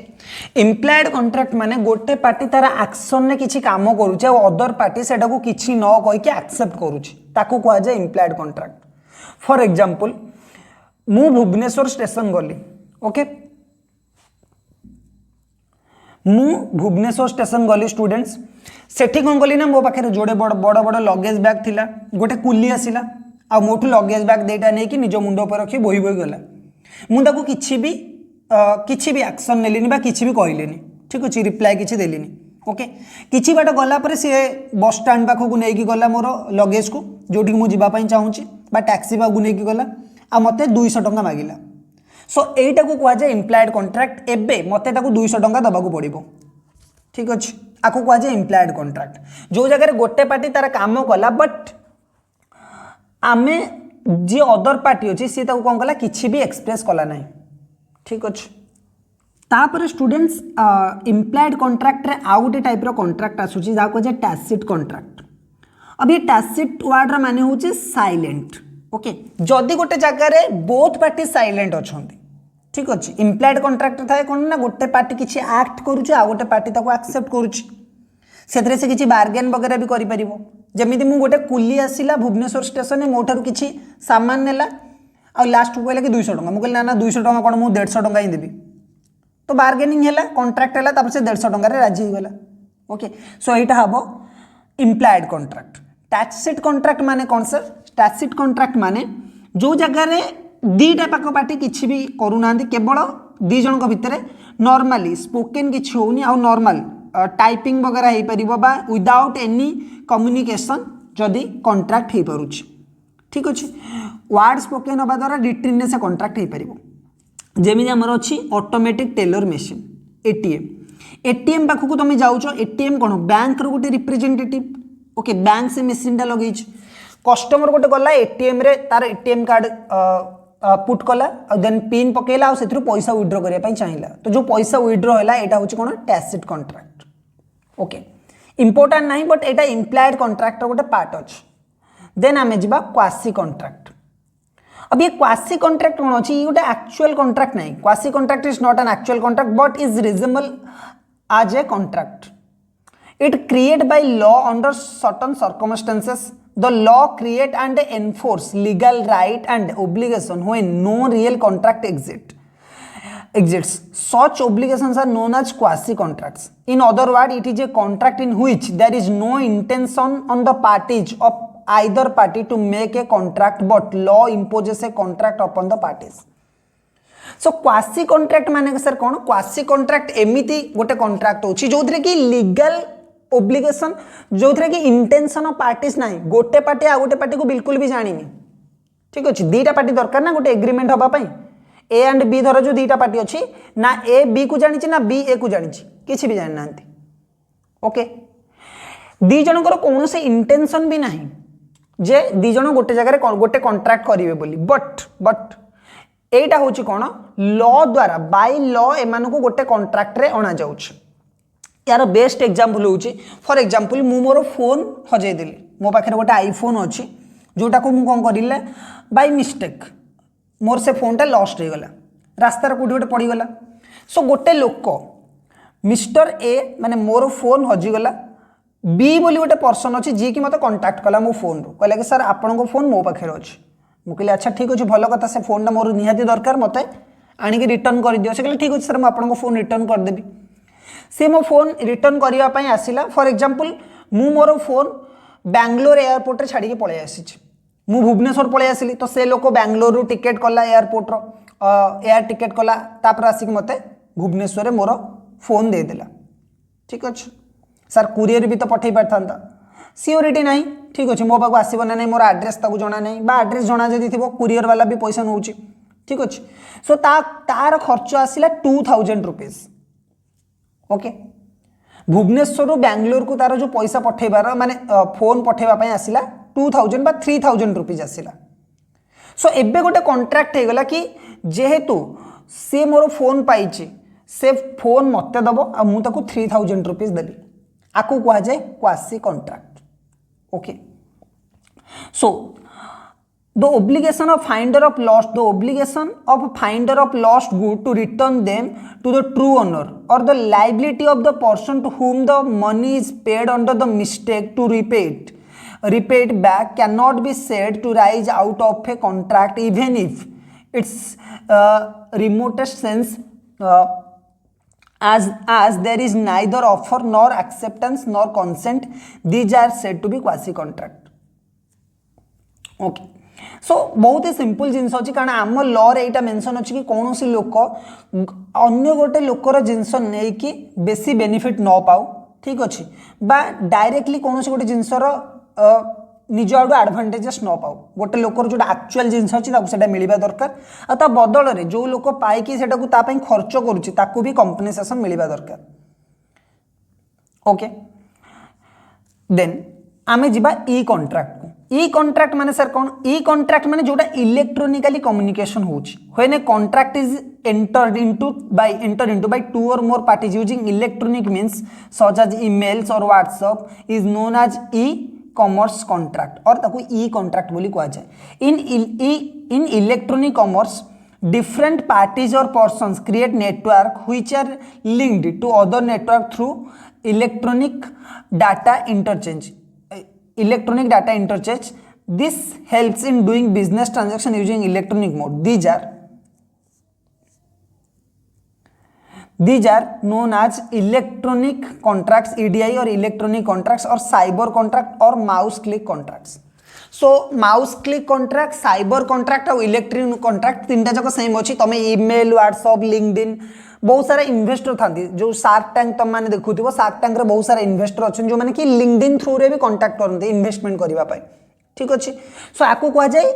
implied contract माने गोटे party तार action ने किछि काम करूचे और other party सेटा को किछि न कहि के एक्सेप्ट करूची ताको कहा जाय इम्प्लाइड कॉन्ट्रैक्ट फॉर एग्जांपल मु भुवनेश्वर स्टेशन गली ओके मु भुवनेश्वर स्टेशन गली स्टूडेंट्स सेठी कोन गली ना मो पाखे जोड़े बड़ बड़ बड़ लगेज बैग थिला गोटे कुली आसिला आ मोठू लगेज बैग देटा नै कि निज मुंडो पर रखी बोही बोही गला मु ताको किछि भी एक्शन नेलिनी बा किछि भी कहलेनी ठीक अछि रिप्लाई किछि देलिनी ओके किछि बाट गला पर से बस स्टैंड पाखो को नेकी गला मोर लगेज को जोटी मु जीवा पई चाहूची बा टैक्सी बा नेकी गला आ मते 200 टंका मागिला सो एटा को कहा जाय इम्प्लाइड कॉन्ट्रैक्ट एबे मते ताको 200 टंका दबाको पड़िबो ठीक अछि आको कहा जाय इम्प्लाइड कॉन्ट्रैक्ट जो जगह रे गोटे पार्टी तार काम कला बट आमे जे अदर पार्टी अछि से ताको कोन कला किछि भी एक्सप्रेस कला नाही ठीक अच्छे तापर स्टूडेंट्स इम्प्लाइड कॉन्ट्रैक्ट रे आउ गोटे टाइप रो कॉन्ट्रैक्ट आसुची जा को जे टैसिट कॉन्ट्रैक्ट अब ये टैसिट वर्ड रो माने होची साइलेंट ओके जदी गोटे जगह रे बोथ पार्टी साइलेंट अछंती ठीक अच्छे इम्प्लाइड कॉन्ट्रैक्ट थाए कोन ना गोटे पार्टी किछि एक्ट करूची आ गोटे पार्टी ताको एक्सेप्ट करूची सेतरे से किछि बार्गेन वगैरह भी करि परिबो जेमिति मु गोटे कुली आसिला भुवनेश्वर स्टेशन में मोठार किछि सामान नेला आ लास्ट को कहला कि 200 टका मुझे ना 200 टका कौन मुझे 150 टका ही देवी तो बार्गेनिंग है कंट्राक्ट है तापर से 150 टका राजी होगला ओके सो यहाँ हम इम्प्लाएड कंट्राक्ट टैक्सिट कंट्राक्ट माने कौन सर टैक्सिट कंट्राक्ट माने जो जगह दीटा पाख पार्टी किसी भी करूना केवल दी जन भितर नॉर्मली स्पोकन किसी होनी आ नॉर्मल टाइपिंग वगैरह हो पार विदाउट एनी कम्युनिकेशन जदि कंट्राक्ट हो पारुछि ठीक अच्छे वर्ड स्पोकन होगा द्वारा रिट्रिन से कंट्राक्ट हो पार जमी आमर अच्छी ऑटोमेटिक टेलर मशीन एटीएम पाखक तुम जाऊच एटीएम कौन बैंक रोटे रिप्रेजेंटेटिव ओके बैंक से मशीन टा लगे कस्टमर गोटे गला एटीएम रे तार एटीएम कार्ड पुट कला देन पिन पकेला और से पैसा विड्रॉ करने चाहिए तो जो पैसा विड्रॉ है यहाँ हूँ कौन टैसिट कंट्राक्ट ओके इंपोर्टेंट नहीं बट यहाँ इम्प्लाएड कंट्राक्ट गोटे पार्ट अच्छे देन आम जा क्वासी कंट्राक्ट अब ये क्वासी कंट्राक्ट कौन अच्छी ये गोटे एक्चुअल कंट्राक्ट नहीं quasi contract is not an actual contract but is reasonable as a contract. It created by law under certain circumstances. The law create and enforce legal right and obligation when no real contract exists. Such obligations are known as quasi contracts. In other words, it is a contract in which there is no intention on the parties of either party to make a contract, but law imposes a contract upon the parties. So quasi contract माने sir कौन quasi contract एमिति गोटे contract होची जो कि legal obligation जो कि intention of parties ना गोटे पार्टी आ गोटे पार्टी को बिल्कुल भी जानी ठीक अच्छे दीटा पार्टी दरकार ना गोटे एग्रीमेंट हाँपाई ए एंड बी धर जो दीटा पार्टी अच्छी ना ए बी को जानी ना बी ए को जानी किसी भी जानी ना ओके दी जनकर कौन से इंटेंशन भी नहीं जे दी जन गोटे जगह गोटे कॉन्ट्रैक्ट करेंगे बोली बट एटा हूँ कौन लॉ द्वारा बाय लॉ एमान को गोटे कॉन्ट्रैक्ट रे अणा जाउछ यार बेस्ट एग्जांपल होउची फॉर एग्जांपल मु मोर फोन हजै देली मो पाखे गोटे आईफोन अच्छी जोटा को मु कौन करिले बाय मिस्टेक मोर से फोनटा लॉस्ट हो गला रास्तार कोठी गोटे पड़गला सो गोटे लोक मिस्टर ए माने मोर फोन हजिगला बी बोली गोटे पर्सन अच्छी जी कि मत कंटाक्ट कला मो फोन रू कहला कि सर आपन फोन मो पाखे अच्छी मुझे अच्छा ठीक अच्छे भल कथा से फोन मोर निहाती दरकार मत आणिक रिटर्न कर दियो से कहले ठीक अच्छे सर मुझे आपको फोन रिटर्न करदेवी सी मो फोन रिटर्न करने आसला फॉर एग्जांपल मु मोर फोन बैंगलोर एयरपोर्ट रे छाड़ी पलि आसी मु भुवनेश्वर पलि आसली तो से लोक बैंगलोर टिकेट कला एयरपोर्ट एयर टिकेट कला तापर आसिक मते भुवनेश्वर मोर फोन देदेला ठीक अच्छे सर कुरियर भी तो पठे पारता सियोरिटी नहीं ठीक अच्छे मो पाक आसब ना नहीं मोर आड्रेस ताकू जना नहीं बा आड्रेस जना जदि थी कुरियर वाला भी पैसा नौ ठीक अच्छे सो तार खर्च आसला 2000 रुपीज ओके भुवनेश्वर बैंगलोर को तार जो पैसा पठेबार माने फोन पठेबा आसला 2000 बा 3000 रुपीज आसला सो एबे गोटे कॉन्ट्रैक्ट हो गला कि जेहेतु से मोर फोन पाई से फोन मत दब आ मु ताकू 3000 रुपीज देली आकु कह जाए quasi contract okay so the obligation of finder of lost good to return them to the true owner or the liability of the person to whom the money is paid under the mistake to repay it back cannot be said to rise out of a contract even if its remotest sense as there is neither offer nor acceptance nor consent. These are said to be quasi contract. Okay. सो बहुत ही simple जिनस अच्छी कारण आम law रे एटा mention अच्छी कि कौन सी लोक अन्य गोटे लोकर जिनस नहीं कि बेसी बेनिफिट न पाऊ ठीक अच्छे बा डायरेक्टली कौन सी गोटे जिनसर निज आड़ एडभांटेजेस न पाऊ गोटे लोकर जो एक्चुअल जिनस अच्छी मिलवा दरकार आ बदल में जो लोक पाई खर्च करुच्ची भी कंपनसेसन मिलवा दरकार ओके देन आमे जिबा ई कॉन्ट्रैक्ट को ई कॉन्ट्रैक्ट माने सर कौन ई कॉन्ट्रैक्ट माने जोटा इलेक्ट्रोनिकली कम्युनिकेशन होची when a contract is entered into by two or more parties using electronic means such as emails or WhatsApp is known as e commerce contract or ताको e contract बोली कहा जाए in electronic commerce different parties or persons create network which are linked to other network through electronic data interchange this helps in doing business transaction using electronic mode. These are known as electronic contracts, EDI or electronic contracts, or cyber contract or mouse click contracts. So mouse click contract, cyber contract और electronic contract तीन type का same अच्छी. तुम email, WhatsApp, LinkedIn बहुत सारा investor था जो shark tank तुम मैंने देखुथिबो. शार्क टैंक रे बहुत सारा इन्वेस्टर अच्छन जो माने कि लिंक्डइन थ्रू रे भी कांटेक्ट करनते इन्वेस्टमेंट करबा पई. ठीक अछि. सो आको कहा जाय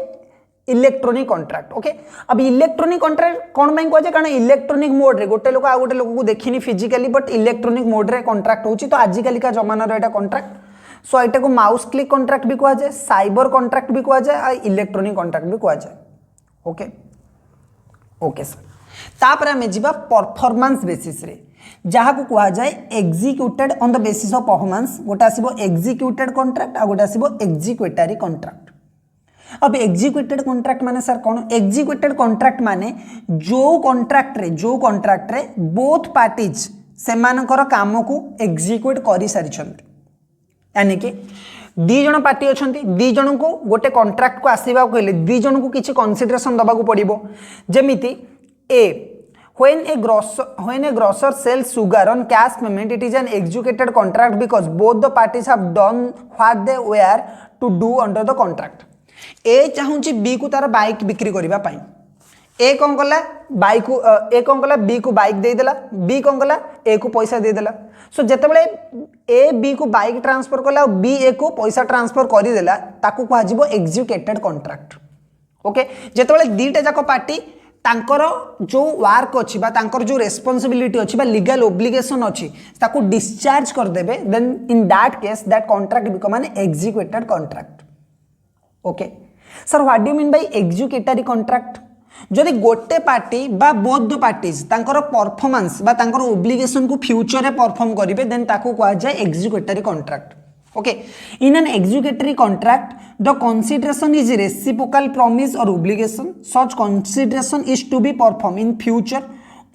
इलेक्ट्रॉनिक कॉन्ट्रैक्ट. ओके. अब इलेक्ट्रॉनिक कॉन्ट्रैक्ट कौन ପାଇଁ कह जाय कारण इलेक्ट्रॉनिक मोड रे गोटे लोक आ गोटे लोक को देखिनी फिजिकली बट इलेक्ट्रॉनिक मोड रे कॉन्ट्रैक्ट होची. तो आज काली का जमाना रे एटा कॉन्ट्रैक्ट. सो एटा को माउस क्लिक कॉन्ट्रैक्ट भी कह जाय, साइबर कॉन्ट्रैक्ट भी कह जाय, और इलेक्ट्रॉनिक कॉन्ट्रैक्ट भी कह जाय. Okay okay sir. तापर हमें जीवा परफॉर्मेंस बेसिस रे जहाँ को कहा जाए executed on the basis of performance. गोटे आसीबो एग्जीक्यूटेड कॉन्ट्रैक्ट आ गोटे आसीबो एग्जीक्यूटरी कॉन्ट्रैक्ट. अब एग्जीक्यूटेड कॉन्ट्रैक्ट माने सर कौन? एग्जीक्यूटेड कॉन्ट्रैक्ट माने जो कॉन्ट्रैक्ट रे बोथ पार्टीज सेमानकर काम को एग्जीक्यूट करि सारिछन्ते. यानी कि दी जण पार्टी अछन्ती, दी जण को गोटे कॉन्ट्रैक्ट को आसीबा कहले दी जण को किछि कंसीडरेशन दबा को पड़िबो. जेमिति ए when a grocer sells sugar on cash payment, it is an executed contract because both the parties have done what they were to do under the contract. A चाहूँची बी को तार बाइक बिक्री करबा पाई. ए कौन कला bike को ए कौन कला बी को बाइक दे देला, बी कौन कला ए को पैसा दे देला. सो जेतेबेले ए बी को बाइक ट्रांसफर कला और बी ए को पैसा ट्रांसफर करि देला ताकू कहा जिवो एक्जीक्यूटेड कॉन्ट्रैक्ट. ओके. जेतेबेले दीटा जाक पार्टी तांकर जो वर्क अच्छी बा तांकर जो रेस्पॉन्सिबिलिटी अच्छी बा लीगल ओब्लिगेशन अच्छी ताकू डिस्चार्ज कर देबे, then in that case that contract become an executed contract. Okay sir, what do you mean by executory contract? जदि गोटे पार्टी बा बोथ द पार्टीज तांकर परफॉर्मेंस बा तांकर ओब्लिगेशन को फ्यूचर रे परफॉर्म करिवे देन ताकू कहा जाय executory contract. Okay, in an executory contract, the consideration is reciprocal promise or obligation. Such consideration is to be performed in future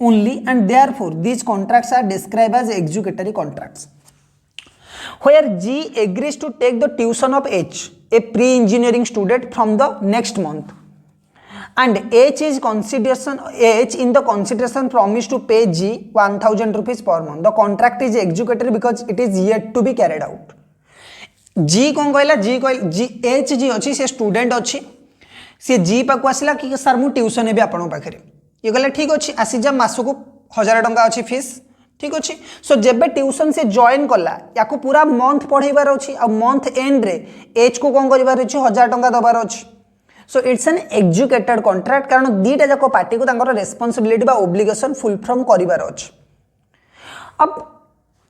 only, and therefore these contracts are described as executory contracts. Where G agrees to take the tuition of H, a pre-engineering student, from the next month, and H in the consideration promised to pay G 1000 rupees per month. The contract is executory because it is yet to be carried out. जी कौन कहला? जी H G अच्छी से student अच्छी सी जी पाक आसला कि sir मु tuition भी आपण पाखे. ये कहला ठीक अच्छे आसी जा मास को 1000 टंका अच्छी फीस. ठीक अच्छे. सो जेबे ट्यूशन से जॉइन कला या पूरा मंथ पढ़ेबार अच्छी आ मंथ एंड रे एच को कौन करिबार अछि 1000 टंका दबार अछि. So it's an executed contract कारण दीटा जाक पार्टी को तांकर रेस्पॉन्सिबिलिटी बा ओब्लिगेशन फुलफिल करिबार अछि. अब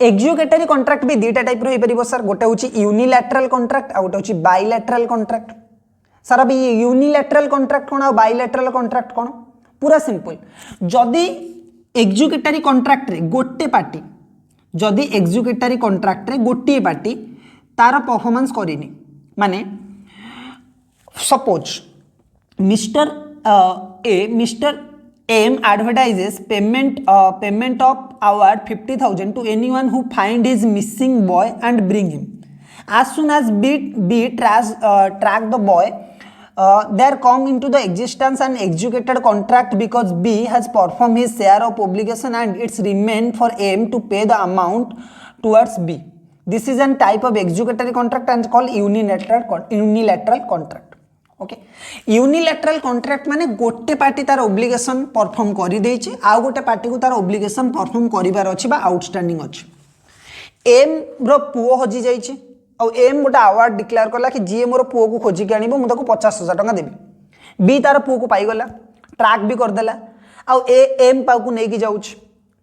एग्जीक्यूटरी कॉन्ट्रैक्ट भी दीटा टाइप रही परिबो सर. गोटे होची यूनिलैटरल कॉन्ट्रैक्ट आ गोटे होची बायलैटरल कॉन्ट्रैक्ट. सर अब ये यूनिलैटरल कॉन्ट्रैक्ट कोन आ बायलैटरल कॉन्ट्रैक्ट कोन? पूरा सिंपल. जदी एग्जीक्यूटरी कॉन्ट्रैक्ट रे गोटे पार्टी जदी एग्जीक्यूटरी कॉन्ट्रैक्ट रे गोटे पार्टी तार परफॉर्मेंस करिनी माने suppose Mr. M advertises payment of award 50,000 to anyone who find his missing boy and bring him. As soon as B track the boy, there come into the existence an executed contract because B has performed his share of obligation and it's remain for M to pay the amount towards B. This is a type of executory contract and called unilateral contract. Okay. Unilateral contract माने गोटे party तार obligation perform करि देछि आ गोटे party को तार obligation perform करिवार अछि बा आउटस्टैंडिंग अछि. एम रो पुओ हजि जाइछि आ एम गोटे अवार्ड डिक्लेयर करला कि जी मोर पुओ को खोजि के आनिबो मु ताको 50,000 टका देबी. बी तार पुओ को पाई गला ट्रैक भी कर देला आ एम पाउ को नै कि जाउछि.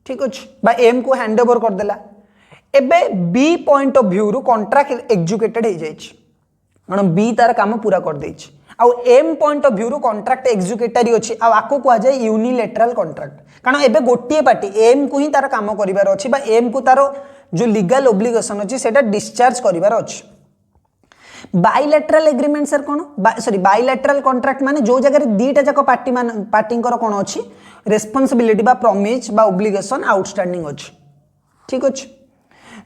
ठीक अछि बा एम को हैंड ओवर कर देला. एबे बी पॉइंट ऑफ व्यू रो कॉन्ट्रैक्ट एग्जीक्यूटेड हो जाइछि कारण बी तार काम पूरा कर देछि. आउ एम पॉइंट ऑफ व्यू रो कॉन्ट्रैक्ट एग्जीक्यूटरी अछि आ आको कहा जाय यूनिलैटरल कॉन्ट्रैक्ट कारण एबे गोटिए पार्टी एम को ही तार काम करिवार अछि बा एम को तार जो लीगल ओब्लिगेशन अछि सेटा डिस्चार्ज करिवार अछि. बायलैटरल एग्रीमेंट सर कोन? सॉरी बायलैटरल कॉन्ट्रैक्ट माने जो जगह दीटा जाक पार्टींकर कोन अछि रेस्पॉन्सिबिलिटी बा प्रॉमिस बा ओब्लिगेशन आउटस्टैंडिंग अछि. ठीक अछि.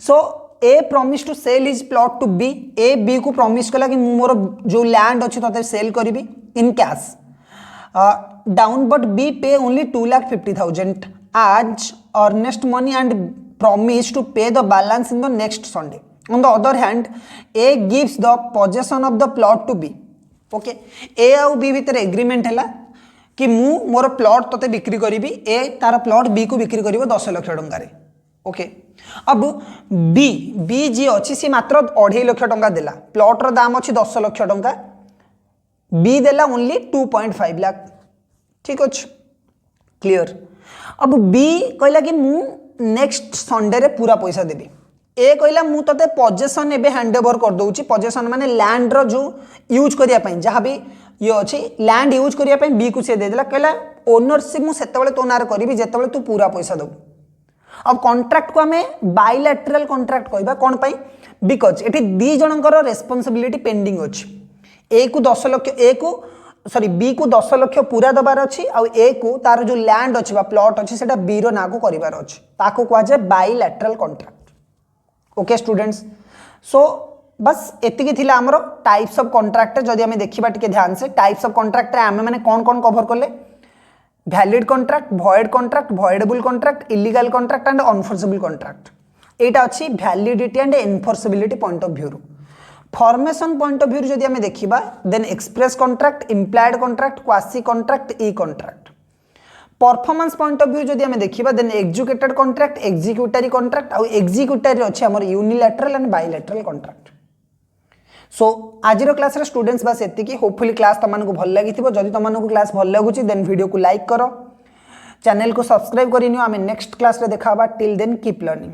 So A promise to sell his plot to B, A B को प्रॉमिस कला कि मोर जो लैंड अच्छी तोते सेल करी in cash down, but B pay only 2,50,000 as earnest money and promise to pay the balance in the next Sunday. On the other hand, A gives the possession of the plot to B. Okay, A और B भीतर agreement है कि मु मोर plot तोते बिक्री करी, ए तार plot B को बिक्री कर 10 लाख टंकार. ओके, अब बी जी अच्छी सी मात्र 2.5 लाख टंका देला, प्लॉट रो दाम अच्छी 10 लाख टंका, बी देला ओनली 2.5 लाख. ठीक अच्छे, क्लियर. अब बी कहला कि मु नेक्स्ट संडे रे पूरा पैसा देबी, ए कहला मु तते पोजेसन एबे हैंड ओवर कर दोउची. पोजेसन माने लैंड रो जो यूज करिया पई जहां भी ये अछि लैंड यूज करिया पई बी को से दे देला, कहला ओनरशिप मु सेतेबेले तो नार करबी जेतेबेले तू पूरा पैसा दबु. अब कॉन्ट्रैक्ट को हमें बायलैटरल कॉन्ट्रैक्ट कहबा कोन पई, बिकॉज एठी दी जनकर रेस्पोंसिबिलिटी पेंडिंग अछि. ए को 10 लाख, ए को सॉरी बी को 10 लाख पूरा दबार अच्छी, आउ ए को तार जो लैंड अच्छी प्लॉट अच्छी सेटा बी रो ना को करिवार अच्छी, ताको कहा जाए बायलैटरल कॉन्ट्रैक्ट. ओके स्टूडेंट्स, सो बस एतिकी थिला हमरो टाइप्स ऑफ कॉन्ट्रैक्ट. जदि हमें देखिबा टिके ध्यान से टाइप्स ऑफ कॉन्ट्रैक्ट रे हमें माने कोन कोन कवर करले, valid contract, void contract, voidable contract, illegal contract and unenforceable contract. एटा अछि validity and enforceability point of view. Formation point of view जदि हमें देखिबा then express contract, implied contract, quasi contract, e contract. Performance point of view जदि हमें देखिबा then executed contract, executory contract, or executory अछि हमर unilateral and bilateral contract. So आजिरो class रे स्टूडेंट्स बस एतिकी. होपफुली क्लास तमन को भल लागिथिबो. जदि तमन को क्लास भल लागुची देन वीडियो को लाइक करो, चैनल को सब्सक्राइब करिनियो. आमे नेक्स्ट क्लास रे देखाबा. Till then keep learning.